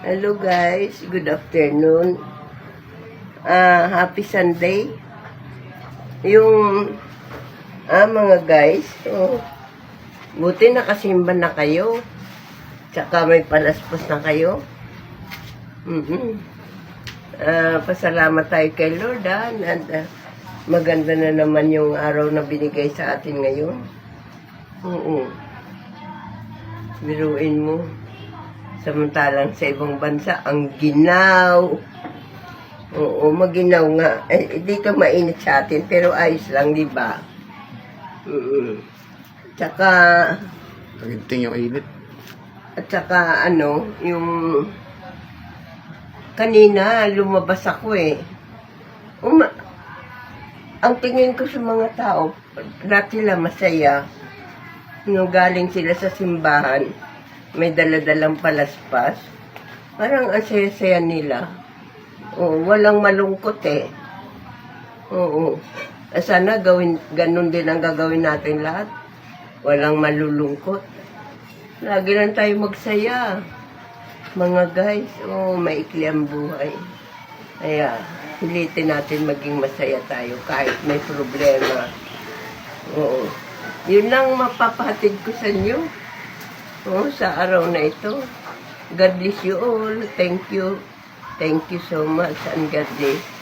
Hello guys, good afternoon. Happy Sunday. Yung mga guys, buti nakasimba na kayo. Tsaka may palaspos na kayo. Pasalamat tayo kay Lord and maganda na naman yung araw na binigay sa atin ngayon. Biruin mo. Samantalang sa ibang bansa, ang ginaw. Oo, maginaw nga. Dito mainit sa atin, pero ayos lang, di ba? Tsaka, Paginting yung init. at saka, yung kanina, lumabas ako eh. Ang tingin ko sa mga tao, dati sila masaya. Nung galing sila sa simbahan, may daladalang palaspas. Parang ang saya-saya nila. Walang malungkot eh. Sana ganun din ang gagawin natin lahat. Walang malulungkot. Lagi lang tayo magsaya. Mga guys, maikli ang buhay. Kaya, pilitin natin maging masaya tayo kahit may problema. Yun lang mapapahatid ko sa inyo. Sa araw na ito. God bless you all. Thank you. Thank you so much and God bless.